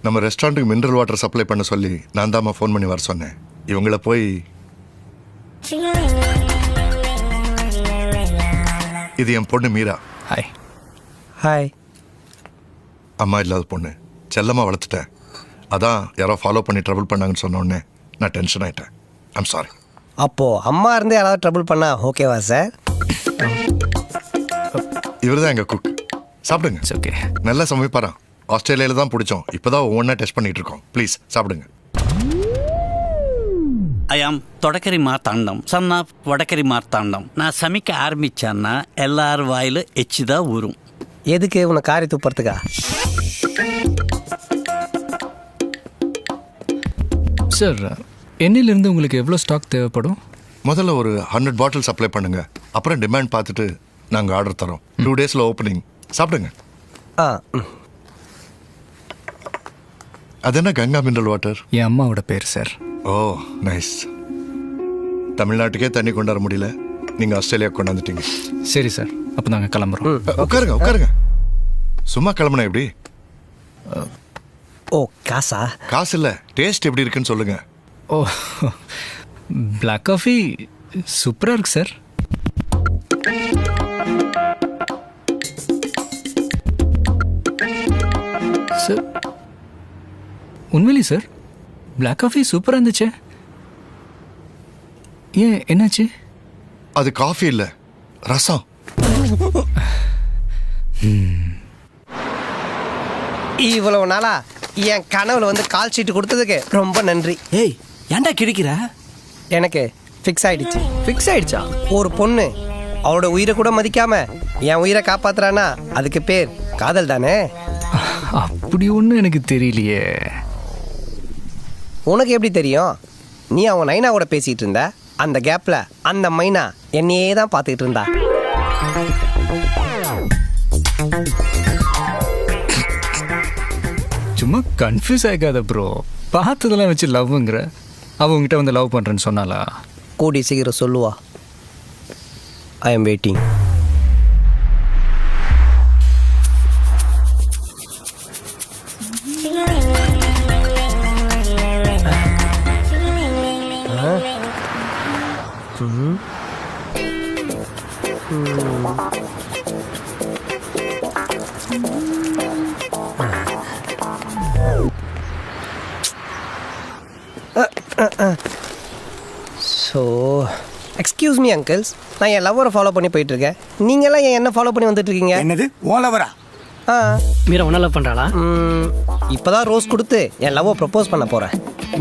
நம்ம ரெஸ்டாரண்ட்டுக்கு mineral water supply பண்ண சொல்லி நான் தாம்மா ஃபோன் பண்ணி வர சொன்னேன். இவங்கள போய் இது என் பொண்ணு மீரா. ஹாய். ஹாய். அம்மா இல்லாத பொண்ணு செல்லமாக வளர்த்துட்டேன். அதான் யாரோ ஃபாலோ பண்ணி ட்ரபிள் பண்ணாங்கன்னு சொன்ன உடனே நான் டென்ஷன் ஆகிட்டேன். I'm sorry. அப்போது அம்மா இருந்து யாராவது ட்ரபிள் பண்ணா ஓகேவா சார்? இவர் தான் எங்கள் குக். சாப்பிடுங்க. ஓகே. நல்லா சமைப்பாராம். ஆஸ்திரேலியாவில் தான் பிடிச்சோம். இப்போ தான் ஒவ்வொன்றா டெஸ்ட் பண்ணிகிட்டு இருக்கோம். ப்ளீஸ் சாப்பிடுங்க. ஐயாம் தொடக்கரி மார்த்தாண்டம் சன்னா வடக்கரி மார்த்தாண்டம். நான் சமைக்க ஆரம்பித்தேன்னா எல்லார் வாயில் எச்சு தான் ஊறும். எதுக்கு உன்னை காரி துப்புறதுக்கா? சார், எண்ணெயிலிருந்து உங்களுக்கு எவ்வளோ ஸ்டாக் தேவைப்படும்? முதல்ல ஒரு 100 பாட்டில் சப்ளை பண்ணுங்க. அப்புறம் டிமாண்ட் பார்த்துட்டு நாங்கள் ஆர்டர் தரோம். 2 டேஸில் ஓப்பனிங். சாப்பிடுங்க. ஆ. அது என்ன கங்கா மினரல் வாட்டர்? என் அம்மாவோட பேர் சார். ஓ நைஸ். தமிழ்நாட்டுக்கே தண்ணி கொண்டாட முடியல, நீங்கள் ஆஸ்திரேலியா கொண்டாந்துட்டீங்க. சரி சார், அப்போ நாங்கள் கிளம்புறோம். உட்காருங்க உட்காருங்க. சும்மா கிளம்புனா எப்படி? ஓ காசா? காசு இல்லை, டேஸ்ட் எப்படி இருக்குன்னு சொல்லுங்க. ஓ, பிளாக் காஃபி சூப்பராக இருக்கு சார். சார் உண்மையிலே சார் பிளாக் காஃபி சூப்பராக இருந்துச்சு. ஏன் என்னாச்சு? அது காஃபி இல்லை, ரசம். இவ்வளவு நாளா என் கனவுல வந்து கால் ஷீட் கொடுத்ததுக்கு ரொம்ப நன்றி. ஏய் ஏன்டா கிழிக்கிற? எனக்கு ஃபிக்ஸ் ஆயிடுச்சு. ஃபிக்ஸ் ஆயிடுச்சா? ஒரு பொண்ணு அவளோட உயிரை கூட மதிக்காம என் உயிரை காப்பாத்துறானா அதுக்கு பேர் காதல் தானே? அப்படி ஒன்றும் எனக்கு தெரியலையே. உனக்கு எப்படி தெரியும்? நீ அவன் நைனா கூட பேசிட்டு இருந்த. அந்த கேப்ல அந்த மைனா என்னையே தான் பார்த்துக்கிட்டு இருந்தா. சும்மா கன்ஃபியூஸ் ஆகாத ப்ரோ. பார்த்ததெல்லாம் வச்சு லவ்ங்கிற. அவ உங்ககிட்ட வந்து லவ் பண்ணுறேன்னு சொன்னாலா? கூடி சீக்கிரம் சொல்லுவா. I am waiting. So excuse me uncles, நான் என் லவ்வரை ஃபாலோ பண்ணி போயிட்டுருக்கேன். நீங்கள்லாம் என் என்ன ஃபாலோ பண்ணி வந்துட்டுருக்கீங்க? என்னது உன் லவரா? ஆ, மீரா ஒன்றா லவ் பண்ணுறாளா? இப்போ தான் ரோஸ் கொடுத்து என் லவ்வை ப்ரப்போஸ் பண்ண போகிறேன்.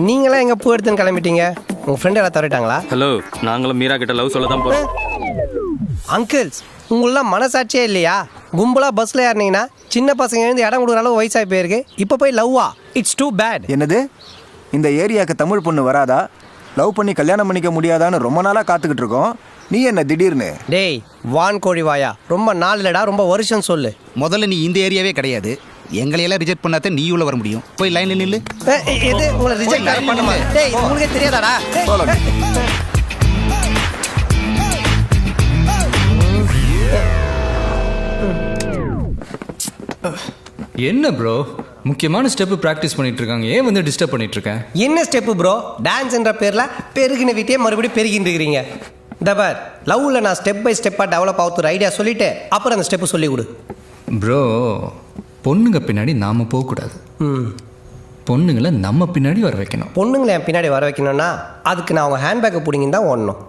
நீங்களாம் எங்கே பூ எடுத்துன்னு கிளம்பிட்டீங்க? உங்கள் ஃப்ரெண்டு எல்லாம் தவறிட்டாங்களா? ஹலோ, நாங்களும் மீரா கிட்ட லவ் சொல்ல தான் போகிறோம். அங்கிள்ஸ், உங்களெலாம் மனசாட்சியே இல்லையா? கும்பலாக பஸ்ஸில் ஏறினீங்கன்னா சின்ன பசங்க எழுந்து இடம் கொடுக்குற அளவு வயசாகி போயிருக்கு. இப்போ போய் லவ்வா? It's too bad. என்னது, இந்த ஏரியாவுக்கு தமிழ் பொண்ணு வராதா? லவ் பண்ணி கல்யாணம் பண்ணிக்க முடியாதான்னு ரொம்ப நாளாக காத்துக்கிட்டு இருக்கோம். நீ என்ன திடீர்னு? டேய் வான் கோழி வாயா, ரொம்ப நாள் இல்லடா, ரொம்ப வருஷம் சொல்லு. முதல்ல நீ இந்த ஏரியாவே கிடையாது. எங்களையெல்லாம் ரிஜெக்ட் பண்ணாத நீ உள்ள வர முடியும். போய் லைன்ல நில்லு. எது உங்களை ரிஜெக்ட் பண்ணுமா? டேய் உங்களுக்கே தெரியாதாடா? என்ன ப்ரோ, முக்கியமான ஸ்டெப்பு ப்ராக்டிஸ் பண்ணிட்டு இருக்காங்க. ஏன் வந்து டிஸ்டர்ப் பண்ணிட்டு இருக்கேன்? என்ன ஸ்டெப்பு ப்ரோ? டான்ஸ்ன்ற பேரில் பெருகின வீட்டையே மறுபடியும் பெருகின்னு இருக்கிறீங்க. தபார், லவ்வில் நான் ஸ்டெப் பை ஸ்டெப்பாக டெவலப் ஆகுற ஐடியா சொல்லிவிட்டு அப்புறம் அந்த ஸ்டெப்பு சொல்லி கொடு. ப்ரோ, பொண்ணுங்க பின்னாடி நாம் போகக்கூடாது. பொண்ணுங்களை நம்ம பின்னாடி வர வைக்கணும். பொண்ணுங்களை என் பின்னாடி வர வைக்கணும்னா அதுக்கு நான் அவங்க ஹேண்ட்பேக்கை பிடிங்கன்னு தான் ஓடணும்.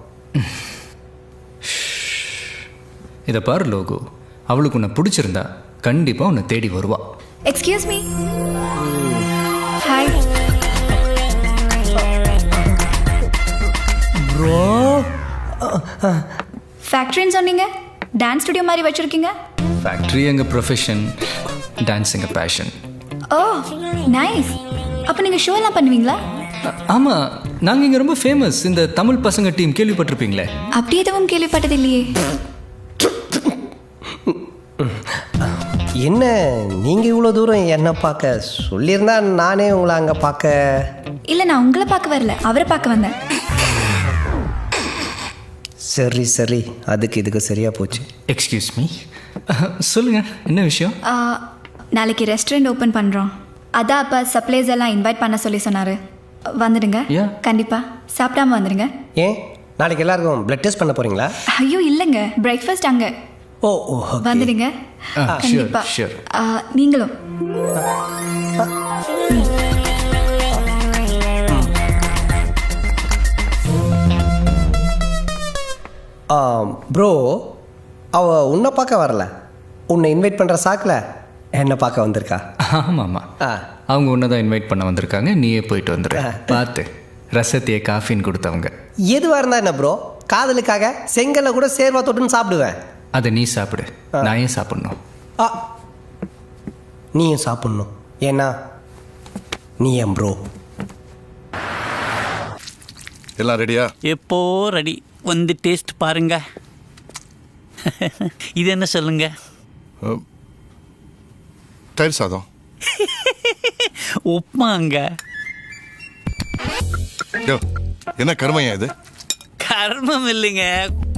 இதை பாரு லோகு, அவளுக்கு உன்னை பிடிச்சிருந்தா கண்டிப்பாக உன்னை தேடி வருவா. Excuse me. Hi bro. ஃபேக்ட்ரின்னு சொன்னீங்க, டான்ஸ் ஸ்டுடியோ மாதிரி வச்சுருக்கீங்க. ஃபேக்ட்ரி எங்கள் ப்ரொஃபஷன், டான்ஸ் எங்கள் பேஷன். Oh nice. அப்போ நீங்கள் ஷோ எல்லாம் பண்ணுவீங்களா? ஆமாம், நாங்கள் இங்கே ரொம்ப ஃபேமஸ். இந்த தமிழ் பசங்க டீம் கேள்விப்பட்டிருப்பீங்களே? அப்படி எதுவும் கேள்விப்பட்டது இல்லையே. என்ன நீங்கள் இவ்வளோ தூரம் என்னை பார்க்க சொல்லியிருந்தா நானே உங்களை அங்கே பார்க்க. இல்லை, நான் உங்களை பார்க்க வரல, அவரை பார்க்க வந்தேன். சரி சரி, அதுக்கு இதுக்கு சரியாக போச்சு. எக்ஸ்கியூஸ் மீ, சொல்லுங்கள் என்ன விஷயம்? நாளைக்கு ரெஸ்டாரண்ட் ஓப்பன் பண்ணுறோம். அதான் அப்போ சப்ளைஸ் எல்லாம் இன்வைட் பண்ண சொல்லி சொன்னார். வந்துடுங்க. Yeah. கண்டிப்பாக சாப்பிடாம வந்துடுங்க. ஏன் நாளைக்கு எல்லாருக்கும் பிளட் டெஸ்ட் பண்ண போறீங்களா? ஐயோ இல்லைங்க, பிரேக்ஃபாஸ்ட் அங்கே. ஓ ஓ okay. வந்துடுங்க. கண்டிப்பா. sure. நீங்களும். ப்ரோ, அவ உன்னை பார்க்க வரல, உன்னை இன்வைட் பண்ணுற சாக்கில் என்னை பார்க்க வந்திருக்கா. ஆமாம்மா, ஆ அவங்க உன்னை தான் இன்வைட் பண்ண வந்திருக்காங்க. நீயே போயிட்டு வந்துடு. பார்த்து ரசத்தையே காஃபின்னு கொடுத்தவங்க. எதுவாக இருந்தா என்ன ப்ரோ, காதலுக்காக செங்கல்ல கூட சேர்வா தொட்டுன்னு சாப்பிடுவேன். அதை நீ சாப்பிடு, நான் ஏன் சாப்பிடணும்? ஆ நீயும் சாப்பிட்ணும், ஏன்னா நீ என் ப்ரோ. எல்லாம் ரெடியா? எப்போ ரெடி. வந்து டேஸ்ட் பாருங்க. இது என்ன சொல்லுங்க? தயிர் சாதம். உப்மாங்க. யோ, என்ன கருமையா இது? கர்மம் இல்லைங்க,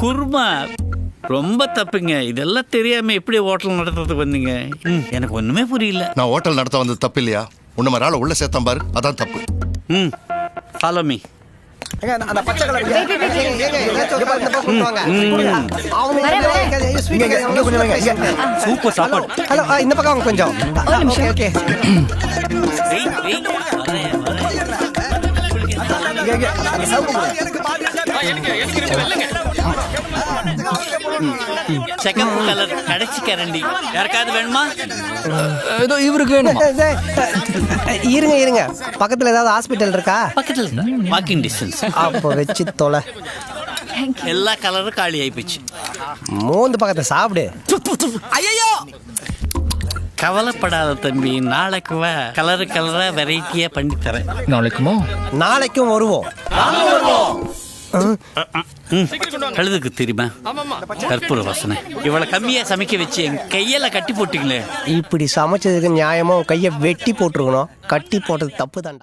குருமா. ரொம்ப தப்புங்க. இதெல்லாம் தெரியாம எப்படி ஹோட்டல் நடத்துறதுக்கு வந்தீங்க? எனக்கு ஒண்ணுமே புரியல. நான் ஹோட்டல் நடத்த வந்தது தப்பு இல்லையா? உன்ன மாதிரி ஆளை உள்ள சேர்த்தான் பாரு, அதான் தப்பு. Follow me. அந்த பச்சை கலர் சூப்பர் சாப்பாடு. ஹலோ, இந்த பக்கம் வாங்க கொஞ்சம். Okay okay. செகண்ட் கலர் கடைசி கரண்டி. யாருக்காவது வேணுமா? ஏதோ இவருக்கு வேணுமா? இருங்க இருங்க, பக்கத்தில் ஏதாவது ஹாஸ்பிட்டல் இருக்கா? பக்கத்துல வாக்கிங் டிஸ்டன்ஸ். அப்போ வச்சு தொலை. எல்லா கலரும் காலி ஆயிப்போச்சு. மூந்து பக்கத்தை சாப்பிடு. ஐயோ, கவலைப்படாத தம்பி, நாளைக்கு வா, கலரு கலரா வெரைட்டியா பண்ணி தரேன். நாளைக்குமோ? நாளைக்கும் வருவோம். கழுதுக்கு தெரியுமா கற்பூர வாசனை. இவ்வளவு கம்மியா சமைக்க வச்சு என் கையில கட்டி போட்டீங்களே. இப்படி சமைச்சதுக்கு நியாயமா கையை வெட்டி போட்டுருக்கணும். கட்டி போட்டது தப்பு தான்டா.